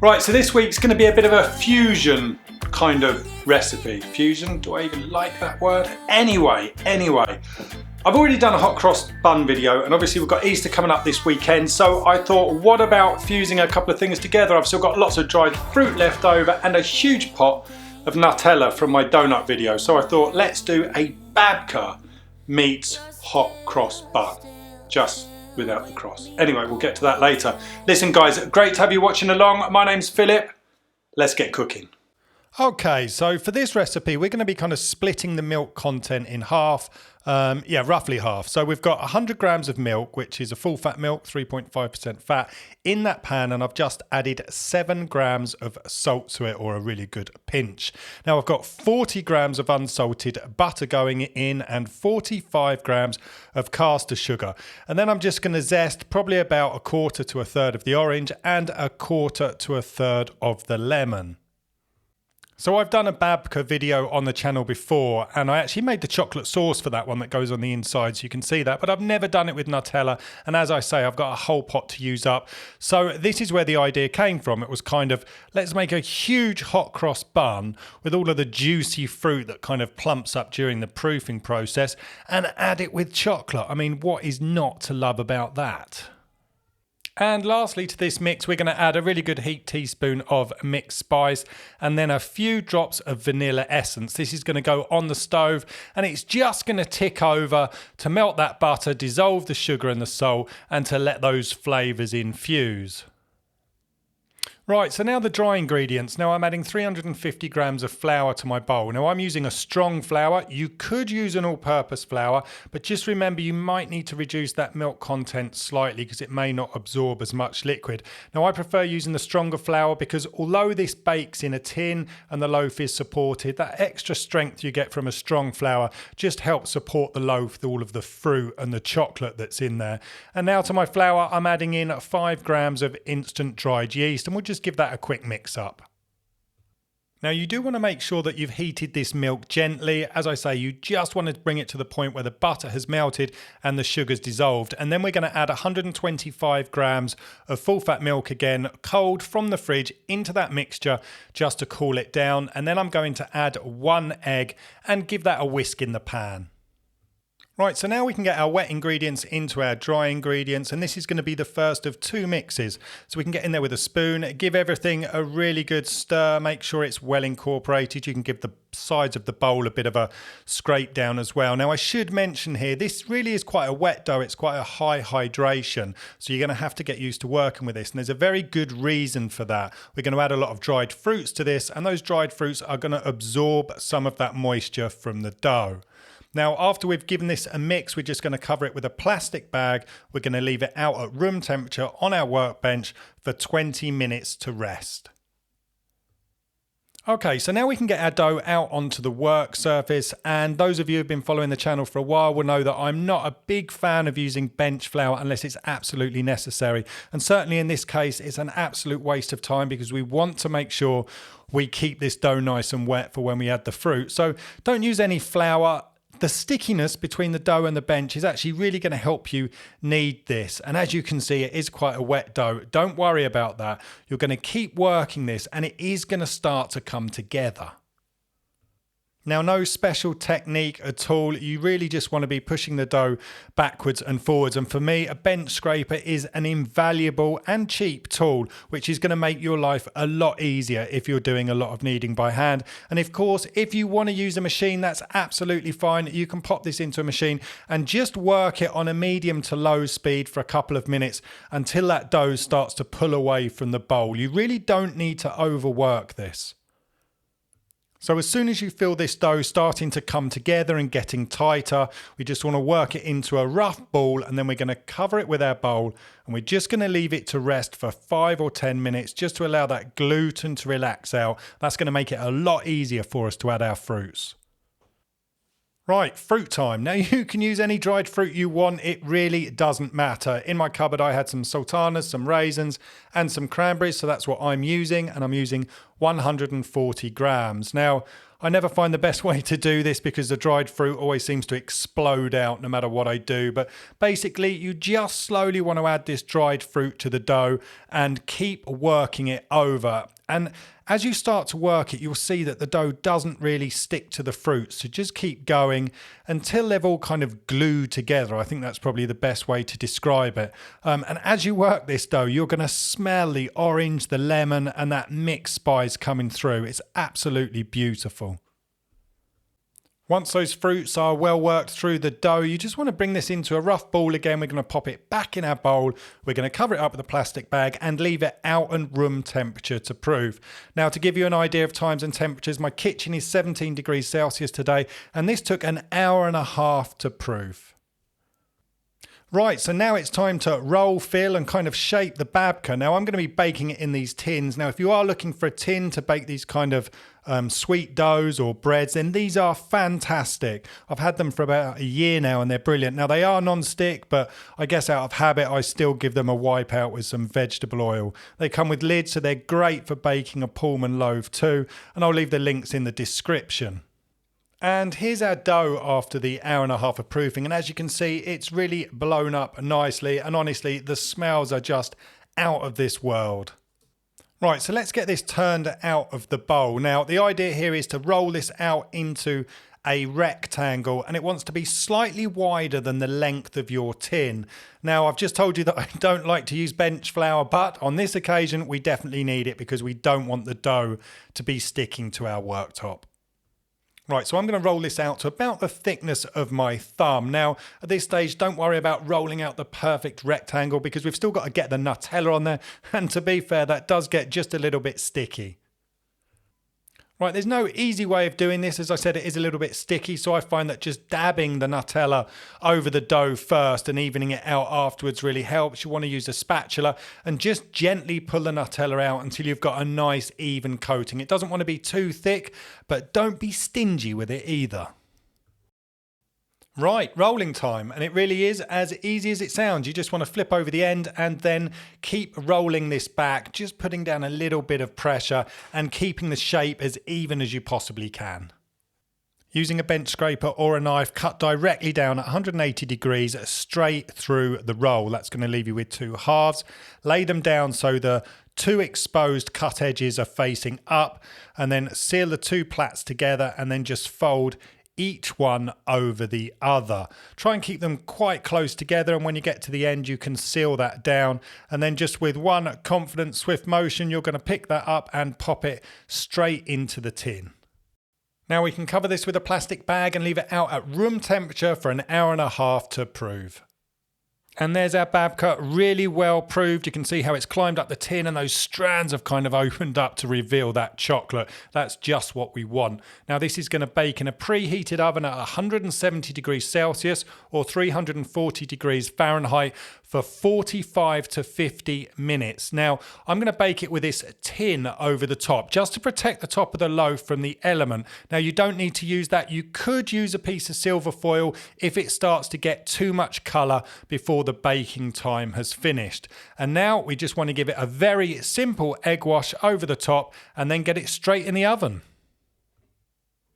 Right, so this week's going to be a bit of a fusion kind of recipe. Fusion, do I even like that word? Anyway, I've already done a hot cross bun video, and obviously we've got Easter coming up this weekend, so I thought, what about fusing a couple of things together? I've still got lots of dried fruit left over and a huge pot of Nutella from my donut video, so I thought, let's do a babka meets hot cross bun, just without the cross. Anyway, we'll get to that later. Listen guys, great to have you watching along. My name's Philip. Let's get cooking. Okay, so for this recipe, we're going to be kind of splitting the milk content in half. Roughly half. So we've got 100 grams of milk, which is a full fat milk, 3.5% fat, in that pan, and I've just added 7 grams of salt to it, or a really good pinch. Now I've got 40 grams of unsalted butter going in and 45 grams of caster sugar. And then I'm just going to zest probably about 1/4 to 1/3 of the orange and 1/4 to 1/3 of the lemon. So I've done a babka video on the channel before, and I actually made the chocolate sauce for that one that goes on the inside, so you can see that, but I've never done it with Nutella, and as I say, I've got a whole pot to use up. So this is where the idea came from. It was kind of, let's make a huge hot cross bun with all of the juicy fruit that kind of plumps up during the proofing process, and add it with chocolate. I mean, what is not to love about that? And lastly to this mix, we're going to add a really good heaped teaspoon of mixed spice and then a few drops of vanilla essence. This is going to go on the stove, and it's just going to tick over to melt that butter, dissolve the sugar and the salt, and to let those flavours infuse. Right, so now the dry ingredients. Now I'm adding 350 grams of flour to my bowl. Now I'm using a strong flour. You could use an all-purpose flour, but just remember you might need to reduce that milk content slightly because it may not absorb as much liquid. Now I prefer using the stronger flour because although this bakes in a tin and the loaf is supported, that extra strength you get from a strong flour just helps support the loaf with all of the fruit and the chocolate that's in there. And now to my flour, I'm adding in 5 grams of instant dried yeast, and we'll just give that a quick mix up. Now you do want to make sure that you've heated this milk gently. As I say, you just want to bring it to the point where the butter has melted and the sugar's dissolved. And then we're going to add 125 grams of full fat milk, again cold from the fridge, into that mixture just to cool it down. And then I'm going to add 1 egg and give that a whisk in the pan. Right, so now we can get our wet ingredients into our dry ingredients, and this is going to be the first of 2 mixes. So we can get in there with a spoon, give everything a really good stir, make sure it's well incorporated. You can give the sides of the bowl a bit of a scrape down as well. Now I should mention here, this really is quite a wet dough, it's quite a high hydration, so you're going to have to get used to working with this, and there's a very good reason for that. We're going to add a lot of dried fruits to this, and those dried fruits are going to absorb some of that moisture from the dough. Now, after we've given this a mix, we're just going to cover it with a plastic bag. We're going to leave it out at room temperature on our workbench for 20 minutes to rest. Okay, so now we can get our dough out onto the work surface, and those of you who've been following the channel for a while will know that I'm not a big fan of using bench flour unless it's absolutely necessary. And certainly in this case, it's an absolute waste of time because we want to make sure we keep this dough nice and wet for when we add the fruit. So don't use any flour. The stickiness between the dough and the bench is actually really going to help you knead this. And as you can see, it is quite a wet dough. Don't worry about that. You're going to keep working this and it is going to start to come together. Now, no special technique at all. You really just want to be pushing the dough backwards and forwards. And for me, a bench scraper is an invaluable and cheap tool, which is going to make your life a lot easier if you're doing a lot of kneading by hand. And of course, if you want to use a machine, that's absolutely fine. You can pop this into a machine and just work it on a medium to low speed for a couple of minutes until that dough starts to pull away from the bowl. You really don't need to overwork this. So as soon as you feel this dough starting to come together and getting tighter, we just want to work it into a rough ball, and then we're going to cover it with our bowl, and we're just going to leave it to rest for 5 or 10 minutes just to allow that gluten to relax out. That's going to make it a lot easier for us to add our fruits. Right, fruit time. Now you can use any dried fruit you want. It really doesn't matter. In my cupboard I had some sultanas, some raisins and some cranberries. So that's what I'm using, and I'm using 140 grams. Now I never find the best way to do this because the dried fruit always seems to explode out no matter what I do. But basically, you just slowly want to add this dried fruit to the dough and keep working it over. And as you start to work it, you'll see that the dough doesn't really stick to the fruit. So just keep going until they've all kind of glued together. I think that's probably the best way to describe it. And as you work this dough, you're going to smell the orange, the lemon, and that mixed spice coming through. It's absolutely beautiful. Once those fruits are well worked through the dough, you just want to bring this into a rough ball again. We're going to pop it back in our bowl. We're going to cover it up with a plastic bag and leave it out and room temperature to proof. Now, to give you an idea of times and temperatures, my kitchen is 17 degrees Celsius today, and this took an hour and a half to proof. Right, so now it's time to roll, fill and kind of shape the babka. Now I'm going to be baking it in these tins. Now if you are looking for a tin to bake these kind of sweet doughs or breads, then these are fantastic. I've had them for about a year now and they're brilliant. Now they are non-stick, but I guess out of habit I still give them a wipe out with some vegetable oil. They come with lids, so they're great for baking a pullman loaf too, and I'll leave the links in the description. And here's our dough after the hour and a half of proofing, and as you can see it's really blown up nicely, and honestly the smells are just out of this world. Right, so let's get this turned out of the bowl. Now the idea here is to roll this out into a rectangle, and it wants to be slightly wider than the length of your tin. Now I've just told you that I don't like to use bench flour, but on this occasion we definitely need it because we don't want the dough to be sticking to our worktop. Right, so I'm going to roll this out to about the thickness of my thumb. Now, at this stage, don't worry about rolling out the perfect rectangle because we've still got to get the Nutella on there. And to be fair, that does get just a little bit sticky. Right, there's no easy way of doing this. As I said, it is a little bit sticky, so I find that just dabbing the Nutella over the dough first and evening it out afterwards really helps. You want to use a spatula and just gently pull the Nutella out until you've got a nice even coating. It doesn't want to be too thick, but don't be stingy with it either. Right, rolling time, and it really is as easy as it sounds. You just want to flip over the end and then keep rolling this back, just putting down a little bit of pressure and keeping the shape as even as you possibly can. Using a bench scraper or a knife, cut directly down at 180 degrees straight through the roll. That's going to leave you with two halves. Lay them down so the two exposed cut edges are facing up, and then seal the two plats together and then just fold each one over the other. Try and keep them quite close together, and when you get to the end you can seal that down, and then just with one confident swift motion you're going to pick that up and pop it straight into the tin. Now we can cover this with a plastic bag and leave it out at room temperature for an hour and a half to prove. And there's our babka, really well proved. You can see how it's climbed up the tin and those strands have kind of opened up to reveal that chocolate. That's just what we want. Now this is going to bake in a preheated oven at 170 degrees Celsius or 340 degrees Fahrenheit for 45 to 50 minutes. Now I'm going to bake it with this tin over the top just to protect the top of the loaf from the element. Now you don't need to use that. You could use a piece of silver foil if it starts to get too much colour before the baking time has finished. And now we just want to give it a very simple egg wash over the top and then get it straight in the oven.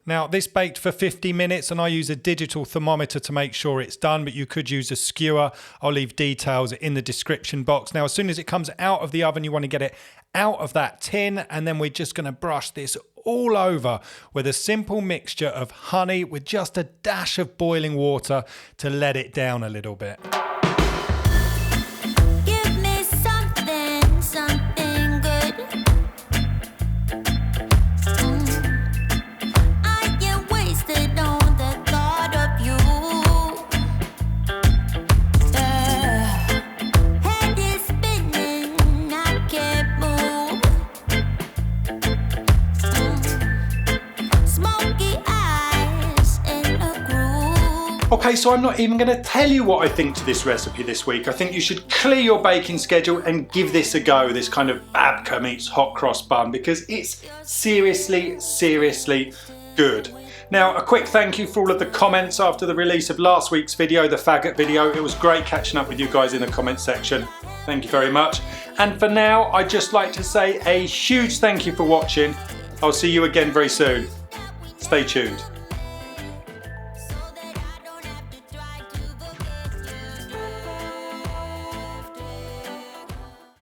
Now this baked for 50 minutes and I use a digital thermometer to make sure it's done, but you could use a skewer. I'll leave details in the description box. Now as soon as it comes out of the oven you want to get it out of that tin, and then we're just going to brush this all over with a simple mixture of honey with just a dash of boiling water to let it down a little bit. Okay, so I'm not even going to tell you what I think to this recipe this week. I think you should clear your baking schedule and give this a go, this kind of babka meets hot cross bun, because it's seriously, seriously good. Now, a quick thank you for all of the comments after the release of last week's video, the faggot video. It was great catching up with you guys in the comment section. Thank you very much. And for now, I'd just like to say a huge thank you for watching. I'll see you again very soon. Stay tuned.